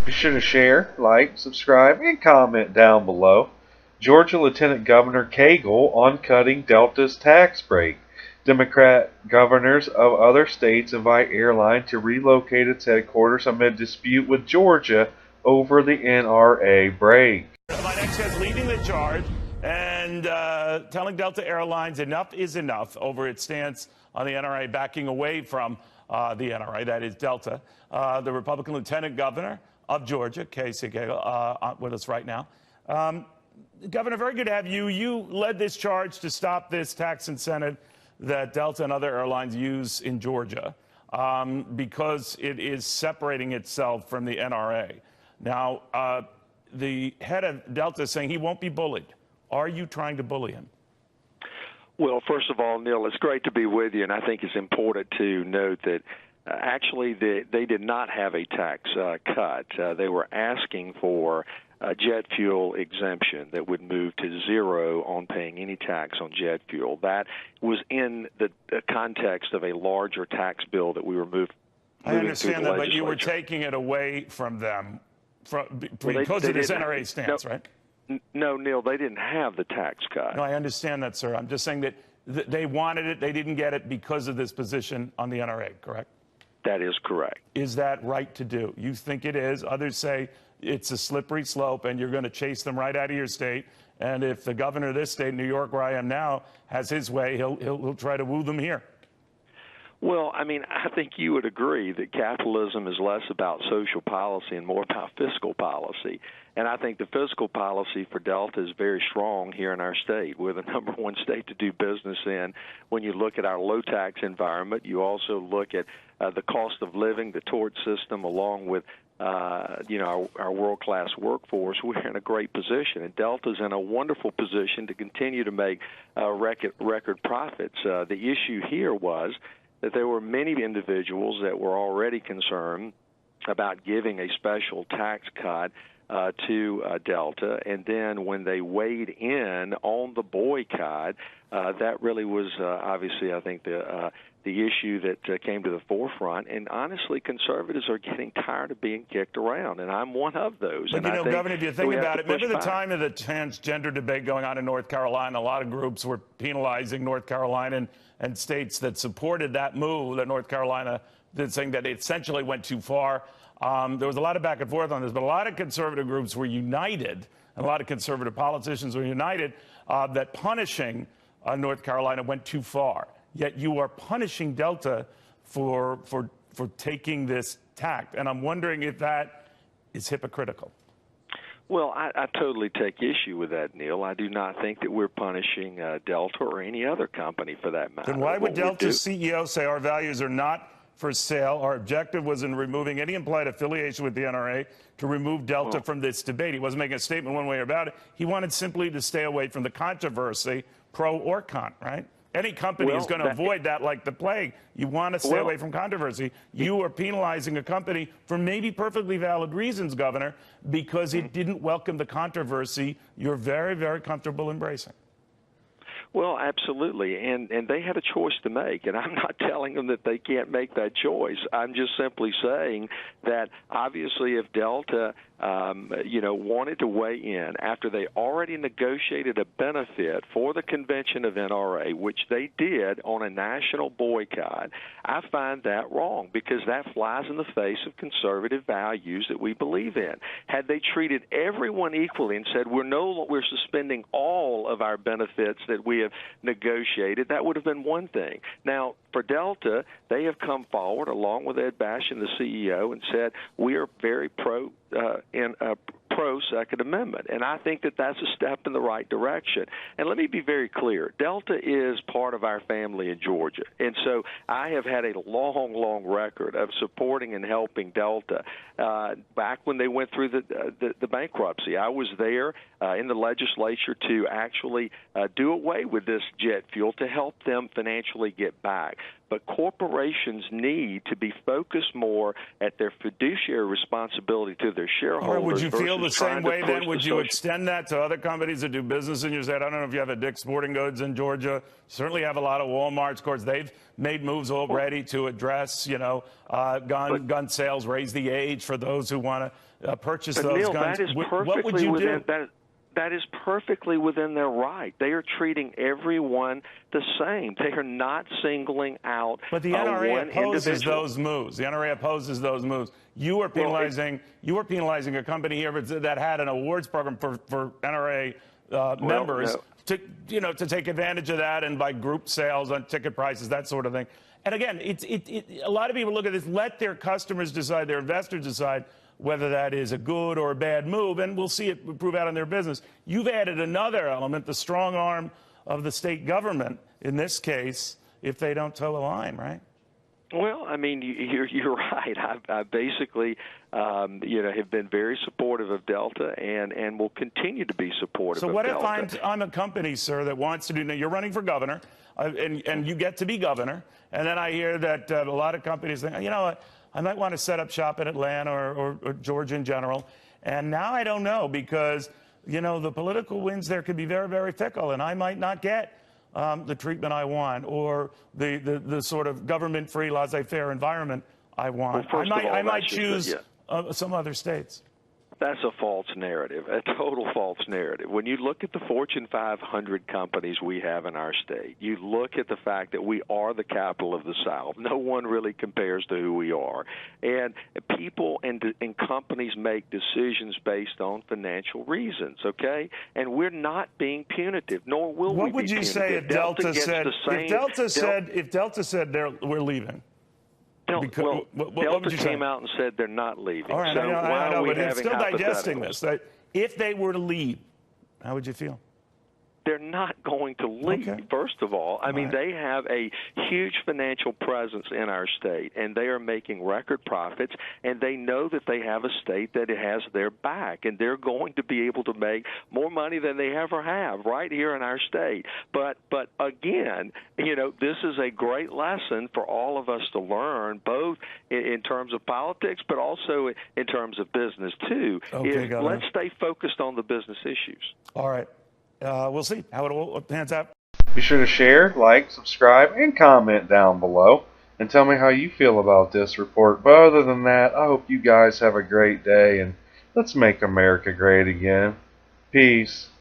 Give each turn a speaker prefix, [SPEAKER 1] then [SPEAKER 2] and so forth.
[SPEAKER 1] Be sure to share, like, subscribe, and comment down below. Georgia Lieutenant Governor Cagle on cutting Delta's tax break. Democrat governors of other states invite airline to relocate its headquarters amid dispute with Georgia over the NRA break.
[SPEAKER 2] My next guest leading the charge and telling Delta Airlines enough is enough over its stance on the NRA, backing away from the NRA, that is Delta. The Republican Lieutenant Governor of Georgia, Cagle, with us right now. Governor, very good to have you. You led this charge to stop this tax incentive that Delta and other airlines use in Georgia because it is separating itself from the NRA. Now, the head of Delta is saying he won't be bullied. Are you trying to bully him?
[SPEAKER 3] Well, first of all, Neil, it's great to be with you, and I think it's important to note that actually they did not have a tax cut. They were asking for a jet fuel exemption that would move to zero on paying any tax on jet fuel. That was in the context of a larger tax bill that we were moving
[SPEAKER 2] I understand that, but you were
[SPEAKER 3] legislature.
[SPEAKER 2] taking it away from them because of this NRA stance, right?
[SPEAKER 3] No, Neil, they didn't have the tax cut.
[SPEAKER 2] No, I understand that, sir. I'm just saying that they wanted it, they didn't get it because of this position on the NRA, correct?
[SPEAKER 3] That is correct.
[SPEAKER 2] Is that right to do? You think it is. Others say it's a slippery slope and you're going to chase them right out of your state. And if the governor of this state, New York, where I am now, has his way, he'll try to woo them here.
[SPEAKER 3] Well, I mean, I think you would agree that capitalism is less about social policy and more about fiscal policy. And I think the fiscal policy for Delta is very strong here in our state. We're the number one state to do business in. When you look at our low-tax environment, you also look at the cost of living, the tort system, along with our world-class workforce. We're in a great position, and Delta's in a wonderful position to continue to make record profits. The issue here was that there were many individuals that were already concerned about giving a special tax cut to Delta, and then when they weighed in on the boycott, that really was obviously, I think, the issue that came to the forefront. And honestly, conservatives are getting tired of being kicked around, and I'm one of those.
[SPEAKER 2] But,
[SPEAKER 3] and
[SPEAKER 2] you know,
[SPEAKER 3] I think
[SPEAKER 2] Governor, if you think about it, remember the
[SPEAKER 3] back.
[SPEAKER 2] time of the transgender debate going on in North Carolina? A lot of groups were penalizing North Carolina and states that supported that move that North Carolina did, saying that it essentially went too far. There was a lot of back and forth on this, but a lot of conservative groups were united, and a lot of conservative politicians were united that punishing North Carolina went too far. Yet you are punishing Delta for taking this tact, and I'm wondering if that is hypocritical.
[SPEAKER 3] Well, I totally take issue with that, Neil. I do not think that we're punishing Delta or any other company for that matter.
[SPEAKER 2] Then why would Delta's CEO say our values are not for sale? Our objective was in removing any implied affiliation with the NRA to remove Delta from this debate. He wasn't making a statement one way about it. He wanted simply to stay away from the controversy, pro or con, right? Any company is going to avoid that like the plague. You want to stay away from controversy. You are penalizing a company for maybe perfectly valid reasons, Governor, because it didn't welcome the controversy you're very, very comfortable embracing.
[SPEAKER 3] Well, absolutely, and they had a choice to make, and I'm not telling them that they can't make that choice. I'm just simply saying that obviously if Delta, wanted to weigh in after they already negotiated a benefit for the convention of NRA, which they did on a national boycott, I find that wrong because that flies in the face of conservative values that we believe in. Had they treated everyone equally and said we're suspending all of our benefits that we have negotiated, that would have been one thing. Now, for Delta, they have come forward along with Ed Bastian, the CEO, and said we are very pro Second Amendment, and I think that that's a step in the right direction. And let me be very clear, Delta is part of our family in Georgia, and so I have had a long record of supporting and helping Delta. Back when they went through the bankruptcy, I was there in the legislature to actually do away with this jet fuel to help them financially get back. but corporations need to be focused more at their fiduciary responsibility to their shareholders.
[SPEAKER 2] Or would you feel the same way then? Would you
[SPEAKER 3] social...
[SPEAKER 2] extend that to other companies that do business in your state? I don't know if you have a Dick's Sporting Goods in Georgia. You certainly have a lot of Walmarts. Of course, they've made moves already to address, gun sales, raise the age for those who want to purchase those
[SPEAKER 3] Neil,
[SPEAKER 2] guns.
[SPEAKER 3] That is
[SPEAKER 2] What would you do?
[SPEAKER 3] That is perfectly within their right. They are treating everyone the same. They are not singling out
[SPEAKER 2] But the NRA opposes those moves. The NRA opposes those moves. You are penalizing. You are penalizing a company here that had an awards program for NRA members to take advantage of that and by group sales on ticket prices, that sort of thing. And again, a lot of people look at this. Let their customers decide. Their investors decide whether that is a good or a bad move, and we'll see it prove out in their business. You've added another element, the strong arm of the state government, in this case, if they don't toe a line, right?
[SPEAKER 3] Well, I mean, you're right. I basically, have been very supportive of Delta and will continue to be supportive of Delta.
[SPEAKER 2] So what if I'm a company, sir, that wants to do, you're running for governor, and you get to be governor, and then I hear that a lot of companies think, you know what, I might want to set up shop in Atlanta or Georgia in general. And now I don't know because, the political winds there could be very, very fickle, and I might not get the treatment I want or the sort of government-free, laissez-faire environment I want.
[SPEAKER 3] Well,
[SPEAKER 2] I might choose some other states.
[SPEAKER 3] That's a false narrative, a total false narrative. When you look at the Fortune 500 companies we have in our state, you look at the fact that we are the capital of the South. No one really compares to who we are. And people and companies make decisions based on financial reasons, okay? And we're not being punitive, nor will we be punitive.
[SPEAKER 2] What would you say if Delta said we're leaving?
[SPEAKER 3] Delta came out and said they're not leaving.
[SPEAKER 2] All right,
[SPEAKER 3] so
[SPEAKER 2] I know, but it's still digesting
[SPEAKER 3] hypotheticals?
[SPEAKER 2] this. If they were to leave, how would you feel?
[SPEAKER 3] They're not going to leave, first of all. I mean, they have a huge financial presence in our state, and they are making record profits, and they know that they have a state that has their back, and they're going to be able to make more money than they ever have right here in our state. But again, this is a great lesson for all of us to learn, both in terms of politics, but also in terms of business, too. Let's stay focused on the business issues.
[SPEAKER 2] All right. We'll see how it all pans out.
[SPEAKER 1] Be sure to share, like, subscribe, and comment down below. And tell me how you feel about this report. But other than that, I hope you guys have a great day. And let's make America great again. Peace.